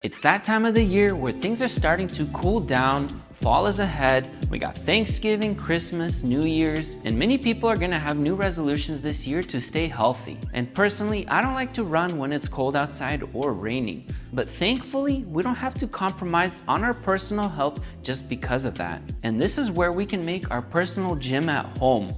It's that time of the year where things are starting to cool down, fall is ahead, we got Thanksgiving, Christmas, New Year's, and many people are gonna have new resolutions this year to stay healthy. And personally, I don't like to run when it's cold outside or raining, but thankfully, we don't have to compromise on our personal health just because of that. And this is where we can make our personal gym at home,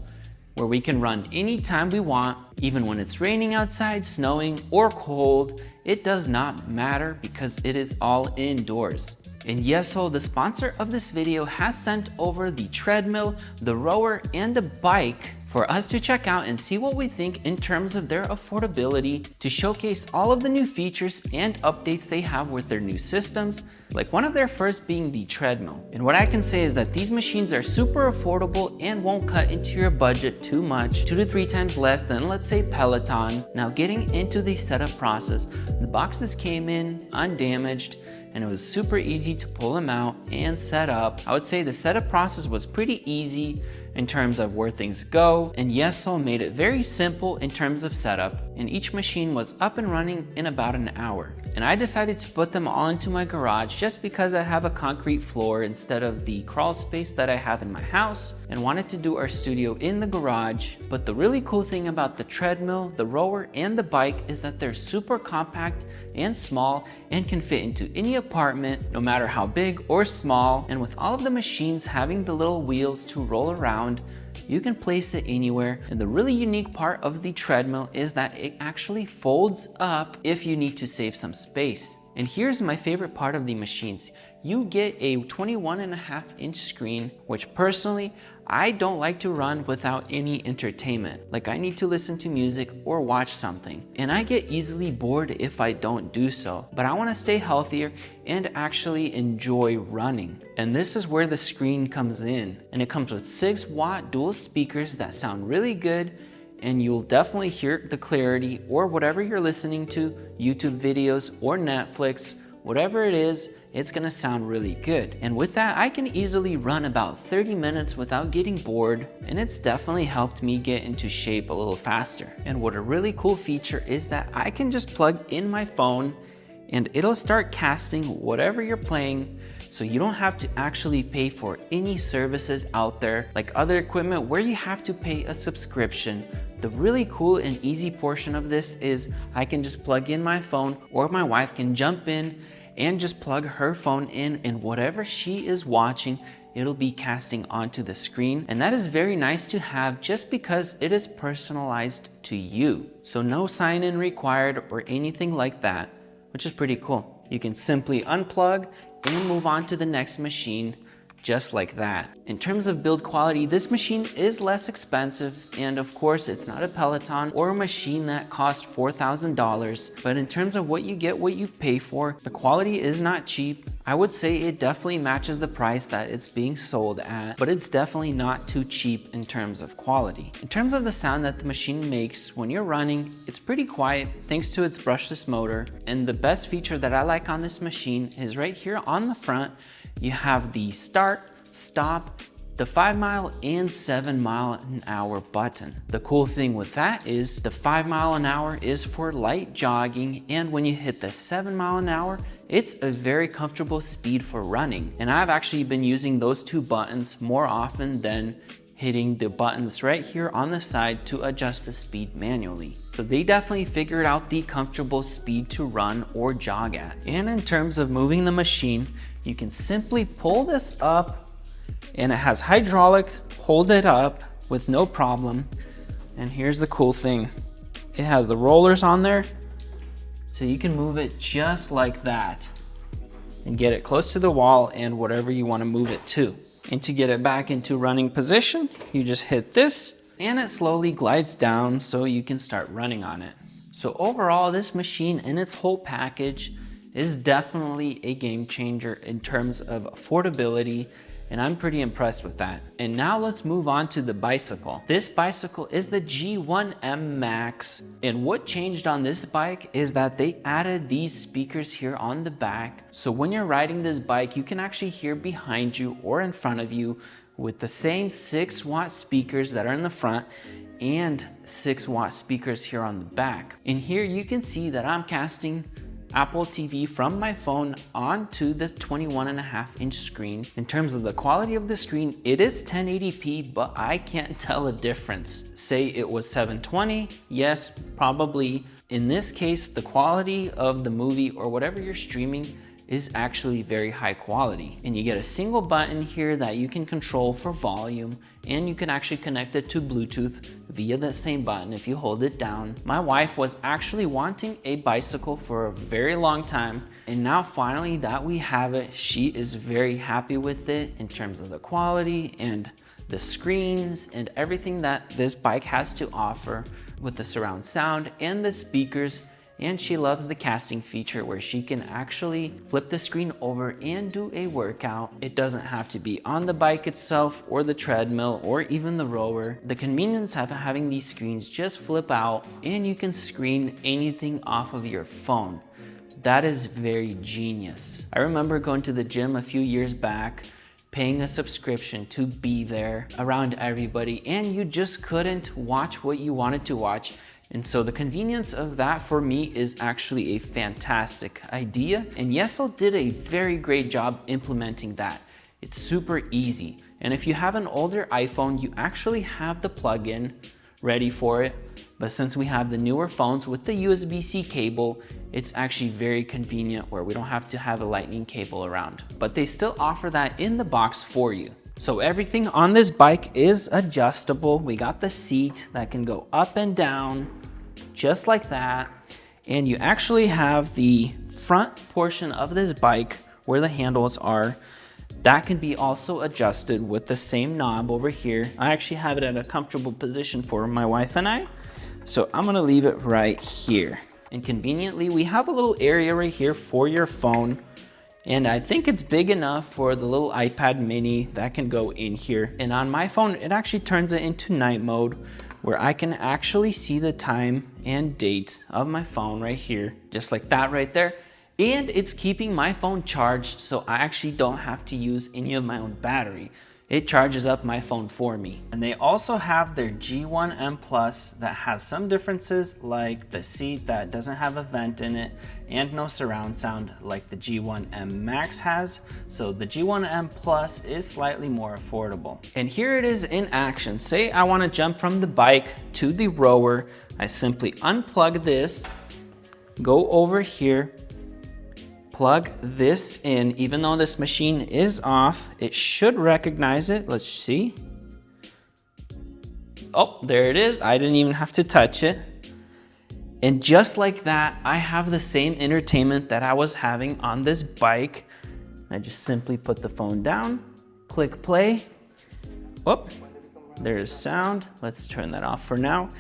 where we can run anytime we want, even when it's raining outside, snowing, or cold. It does not matter because it is all indoors. And YESOUL, the sponsor of this video, has sent over the treadmill, the rower, and the bike for us to check out and see what we think in terms of their affordability, to showcase all of the new features and updates they have with their new systems, like one of their first being the treadmill. And what I can say is that these machines are super affordable and won't cut into your budget too much, 2 to 3 times less than, let's say, Peloton. Now, getting into the setup process, the boxes came in undamaged, and it was super easy to pull them out and set up. I would say the setup process was pretty easy in terms of where things go, and YESOUL made it very simple in terms of setup, and each machine was up and running in about an hour. And I decided to put them all into my garage just because I have a concrete floor instead of the crawl space that I have in my house, and wanted to do our studio in the garage. But the really cool thing about the treadmill, the rower, and the bike is that they're super compact and small and can fit into any apartment, no matter how big or small. And with all of the machines having the little wheels to roll around, you can place it anywhere. And the really unique part of the treadmill is that it actually folds up if you need to save some space. And here's my favorite part of the machines. You get a 21.5-inch screen, which personally, I don't like to run without any entertainment. Like, I need to listen to music or watch something. And I get easily bored if I don't do so. But I want to stay healthier and actually enjoy running. And this is where the screen comes in. And it comes with 6-watt dual speakers that sound really good, and you'll definitely hear the clarity, or whatever you're listening to, YouTube videos or Netflix, whatever it is, it's gonna sound really good. And with that, I can easily run about 30 minutes without getting bored, and it's definitely helped me get into shape a little faster. And what a really cool feature is that I can just plug in my phone and it'll start casting whatever you're playing, so you don't have to actually pay for any services out there like other equipment where you have to pay a subscription. The really cool and easy portion of this is I can just plug in my phone, or my wife can jump in and just plug her phone in, and whatever she is watching, it'll be casting onto the screen. And that is very nice to have just because it is personalized to you. So no sign-in required or anything like that, which is pretty cool. You can simply unplug and move on to the next machine just like that. In terms of build quality, this machine is less expensive, and of course it's not a Peloton or a machine that costs $4,000, but in terms of what you get, what you pay for, the quality is not cheap. I would say it definitely matches the price that it's being sold at, but it's definitely not too cheap in terms of quality. In terms of the sound that the machine makes when you're running, it's pretty quiet thanks to its brushless motor. And the best feature that I like on this machine is right here on the front, you have the start, stop, the 5-mile and 7-mile-an-hour button. The cool thing with that is the 5-mile-an-hour is for light jogging, and when you hit the 7-mile-an-hour, it's a very comfortable speed for running. And I've actually been using those 2 buttons more often than hitting the buttons right here on the side to adjust the speed manually. So they definitely figured out the comfortable speed to run or jog at. And in terms of moving the machine, you can simply pull this up, and it has hydraulics, hold it up with no problem. And here's the cool thing. It has the rollers on there, so you can move it just like that and get it close to the wall and whatever you want to move it to. And to get it back into running position, you just hit this and it slowly glides down so you can start running on it. So overall, this machine and its whole package is definitely a game changer in terms of affordability, and I'm pretty impressed with that. And now let's move on to the bicycle. This bicycle is the G1M Max, and what changed on this bike is that they added these speakers here on the back. So when you're riding this bike, you can actually hear behind you or in front of you with the same 6-watt speakers that are in the front and 6-watt speakers here on the back. And here you can see that I'm casting Apple TV from my phone onto the 21.5-inch screen. In terms of the quality of the screen, it is 1080p, but I can't tell a difference. Say it was 720, yes, probably. In this case, the quality of the movie or whatever you're streaming is actually very high quality. And you get a single button here that you can control for volume, and you can actually connect it to Bluetooth via the same button if you hold it down. My wife was actually wanting a bicycle for a very long time, and now finally that we have it, she is very happy with it in terms of the quality and the screens and everything that this bike has to offer with the surround sound and the speakers. And she loves the casting feature where she can actually flip the screen over and do a workout. It doesn't have to be on the bike itself or the treadmill or even the rower. The convenience of having these screens just flip out and you can screen anything off of your phone. That is very genius. I remember going to the gym a few years back, paying a subscription to be there around everybody, and you just couldn't watch what you wanted to watch. And so the convenience of that for me is actually a fantastic idea. And YESOUL did a very great job implementing that. It's super easy. And if you have an older iPhone, you actually have the plug-in ready for it. But since we have the newer phones with the USB-C cable, it's actually very convenient where we don't have to have a lightning cable around. But they still offer that in the box for you. So everything on this bike is adjustable. We got the seat that can go up and down, just like that. And you actually have the front portion of this bike where the handles are. That can be also adjusted with the same knob over here. I actually have it at a comfortable position for my wife and I. So I'm gonna leave it right here. And conveniently, we have a little area right here for your phone. And I think it's big enough for the little iPad mini that can go in here. And on my phone, it actually turns it into night mode where I can actually see the time and date of my phone right here, just like that right there. And it's keeping my phone charged, so I actually don't have to use any of my own battery. It charges up my phone for me. And they also have their G1M Plus that has some differences, like the seat that doesn't have a vent in it and no surround sound like the G1M Max has. So the G1M Plus is slightly more affordable. And here it is in action. Say I want to jump from the bike to the rower. I simply unplug this, go over here, plug this in. Even though this machine is off, it should recognize it. Let's see. Oh, there it is. I didn't even have to touch it. And just like that, I have the same entertainment that I was having on this bike. I just simply put the phone down, click play. Oh, there's sound. Let's turn that off for now.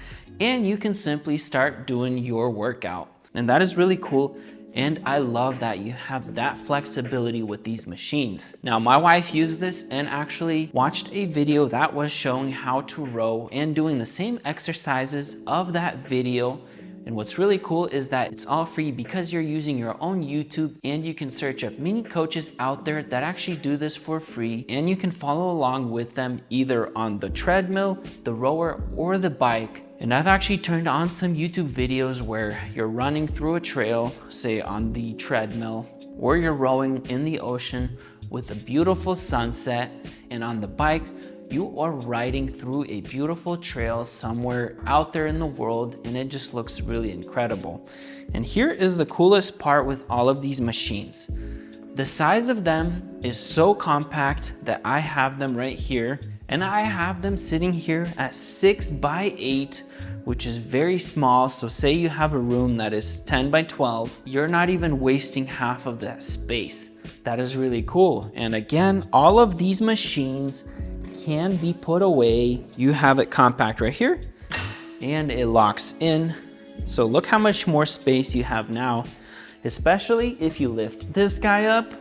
And you can simply start doing your workout. And that is really cool. And I love that you have that flexibility with these machines. Now, my wife used this and actually watched a video that was showing how to row and doing the same exercises of that video. And what's really cool is that it's all free because you're using your own YouTube, and you can search up many coaches out there that actually do this for free, and you can follow along with them either on the treadmill, the rower, or the bike. And I've actually turned on some YouTube videos where you're running through a trail, say on the treadmill, or you're rowing in the ocean with a beautiful sunset, and on the bike, you are riding through a beautiful trail somewhere out there in the world, and it just looks really incredible. And here is the coolest part with all of these machines. The size of them is so compact that I have them right here, and I have them sitting here at 6 by 8, which is very small. So say you have a room that is 10 by 12, you're not even wasting half of that space. That is really cool. And again, all of these machines can be put away. You have it compact right here, and it locks in. So look how much more space you have now, especially if you lift this guy up.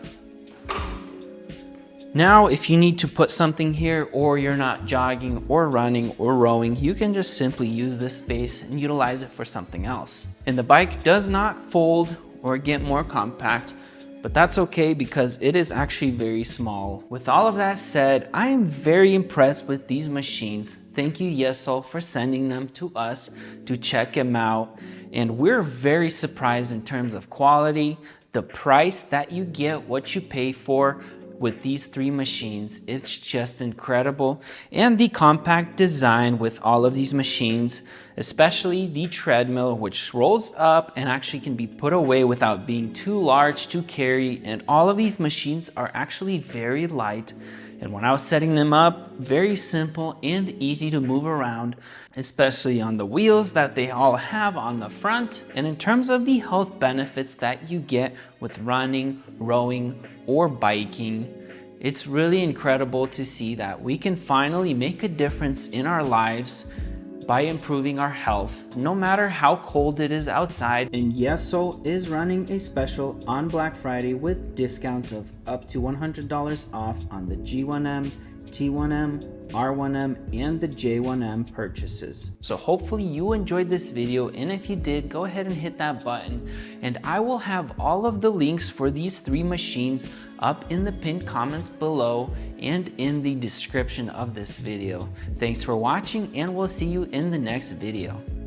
Now, if you need to put something here, or you're not jogging or running or rowing, you can just simply use this space and utilize it for something else. And the bike does not fold or get more compact. but that's okay because it is actually very small. With all of that said, I am very impressed with these machines. Thank you, YESOUL, for sending them to us to check them out. And we're very surprised in terms of quality, the price that you get, what you pay for with these 3 machines. It's just incredible. And the compact design with all of these machines, especially the treadmill, which rolls up and actually can be put away without being too large to carry. And all of these machines are actually very light. And when I was setting them up, very simple and easy to move around, especially on the wheels that they all have on the front. And in terms of the health benefits that you get with running, rowing, or biking, it's really incredible to see that we can finally make a difference in our lives by improving our health, no matter how cold it is outside. And YESOUL is running a special on Black Friday with discounts of up to $100 off on the G1M, T1M, R1M, and the J1M purchases. So hopefully you enjoyed this video, and if you did, go ahead and hit that button. And I will have all of the links for these 3 machines up in the pinned comments below and in the description of this video. Thanks for watching, and we'll see you in the next video.